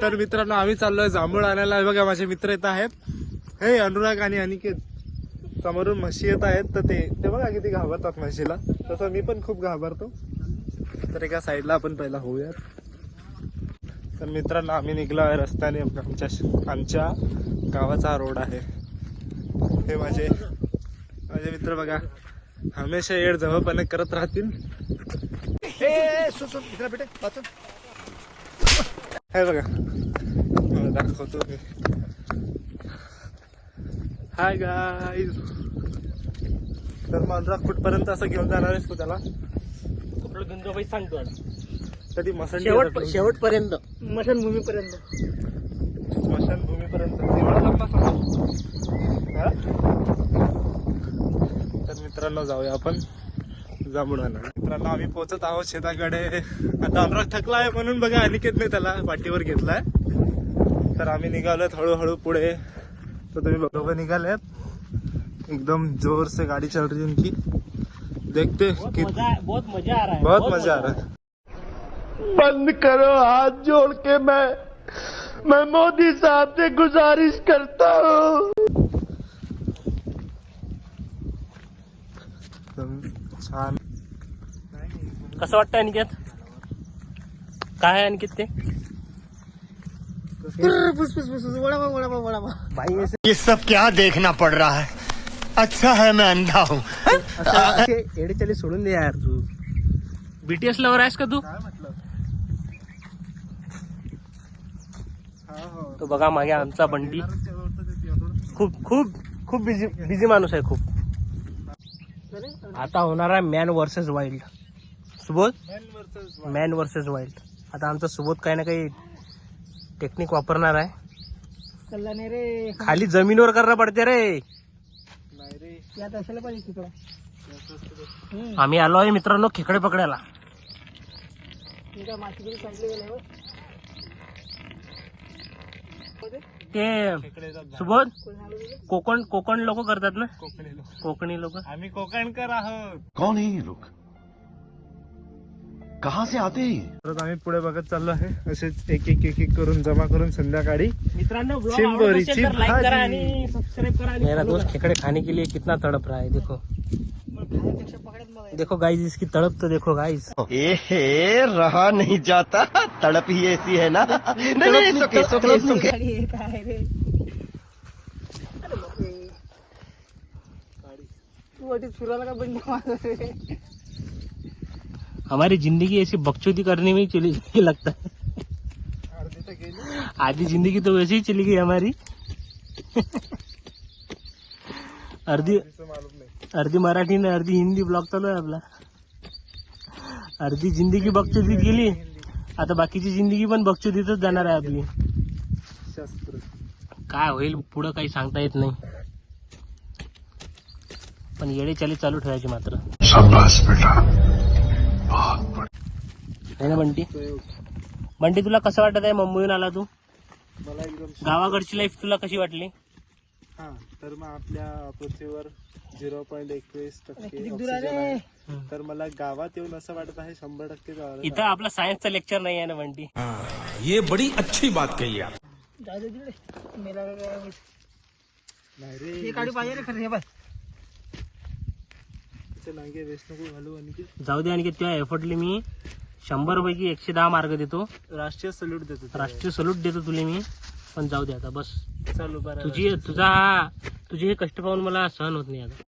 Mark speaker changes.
Speaker 1: तर मित्रांनो आम्ही चाललोय जांभूळ आणायला. बघा माझे मित्र येत आहेत, हे अनुराग आणि अनिकेत. समोरून म्हशी येत आहेत, तर ते बघा किती घाबरतात म्हशीला. तसं मी पण खूप घाबरतो. तर एका साईडला आपण पहिला होऊयात. तर मित्रांनो आम्ही निघलो आहे रस्त्याने. आमच्या गावाचा हा रोड आहे. हे माझे मित्र बघा हमेशा येड जवळपणे करत राहतील. हे बघा दाखवतो मी. Hi guys. तर मला कुठपर्यंत असं घेऊन जाणार आहेस तू त्याला?
Speaker 2: कुठलं घेऊन जाऊ सांगतो
Speaker 1: कधी
Speaker 2: शेवटपर्यंत स्मशानभूमीपर्यंत.
Speaker 1: एवढा लंबा सफर. तर मित्रांनो जाऊया आपण जांभूळ आणायला. मित्रांनो आम्ही पोहोचत आहोत शेताकडे. आता अनुराग थकला आहे म्हणून बघा अनिकेतने त्याला पाठीवर घेतलाय. तर आम्ही निघालोत हळूहळू पुढे. तर तुम्ही बरोबर निघालेत. एकदम जोर से गाडी चल रही है उनकी. देखते
Speaker 2: बहुत मजा आ रहा है.
Speaker 1: बहुत मजा आ रहा है.
Speaker 3: बंद करो हाथ जोड़ के मैं मोदी साहब से गुजारिश करता हूँ.
Speaker 1: छान.
Speaker 2: कसं वाटतं अनिकेत? काय आहे अनिकेत ते?
Speaker 3: ये सब क्या देखना पड़ रहा है? अच्छा है मैं अंधा हूँ.
Speaker 2: एडेचाली सोडून दे यार तू. बीटीएस लवर आहेस का तू? तो बघा मागे आमचा बंटी. खूप खूप खूप बिझी माणूस आहे खूप. आता होणार आहे man versus wild. Subodh man versus wild. आता आमचा सुबोध काही ना काही टेक्निक वापरणार आहे. खाली जमिनीवर करणं पडते रे. आम्ही आलो आहे मित्रांनो खेकडे पकडायला. ते सुबोध कोकण लोक करतात ना. कोकणी लोक.
Speaker 1: आम्ही कोकणकर आहोत.
Speaker 3: कौन है ये लोग? कहाँ से आते हैं?
Speaker 1: परत आम्ही पुढे बघत चाललो आहे. असेच एक एक करून जमा करून संध्याकाळी
Speaker 2: मित्रांनो
Speaker 1: चिंबोरीची
Speaker 2: लाइक करा
Speaker 1: भाजी.
Speaker 2: आणि सबस्क्राइब करा. मेरा दोस्त खेकड़े खाने के लिए कितना तड़प रहा है. देखो देखो गाइस इसकी तड़प तो देखो गाइस.
Speaker 3: ए रहा नहीं जाता. तड़प ही ऐसी है ना. नहीं
Speaker 2: हमारी जिंदगी ऐसी बकचोदी करने में ही चली गई लगता है. आधी जिंदगी तो वैसे ही चली गई हमारी. अर्धी मराठी ने अर्धी हिंदी ब्लॉग चालू आहे आपला. अर्धी जिंदगी बकचोदीत गेली. आता बाकीची जिंदगी पण बकचोदीतच जाणार आहे आपली. काय होईल पुढं काही सांगता येत नाही. पण येडे चाली चालू ठेवायची मात्र.
Speaker 3: शाबाश बेटा.
Speaker 2: है ना बंटी तुला कसं वाटत आहे मुंबईहून आला तू?
Speaker 1: मला एकदम
Speaker 2: गावाकडची लाईफ तुला कशी वाटली?
Speaker 1: हा तर मग आपल्या पृथ्वीवर 0.21% ऑक्सिजन आहे. तर मला गावात येऊन असं वाटत आहे 100% गावाला.
Speaker 2: इथं आपला सायन्सचं लेक्चर नाही आहे ना बंटी.
Speaker 4: ये बड़ी अच्छी बात कही आप.
Speaker 1: नाही रे नांगे वेस्ट नको घालू. आणि
Speaker 2: जाऊ दे आणि त्या एफर्टली मी 100 पैकी 110 मार्क देतो.
Speaker 1: राष्ट्रीय सल्यूट देतो.
Speaker 2: राष्ट्रीय सल्यूट देतो तुला मी. पण जाऊ दे आता बस.
Speaker 1: चालू बरं.
Speaker 2: तुझे हे कष्ट पाहून मला सहन होत नाही आता.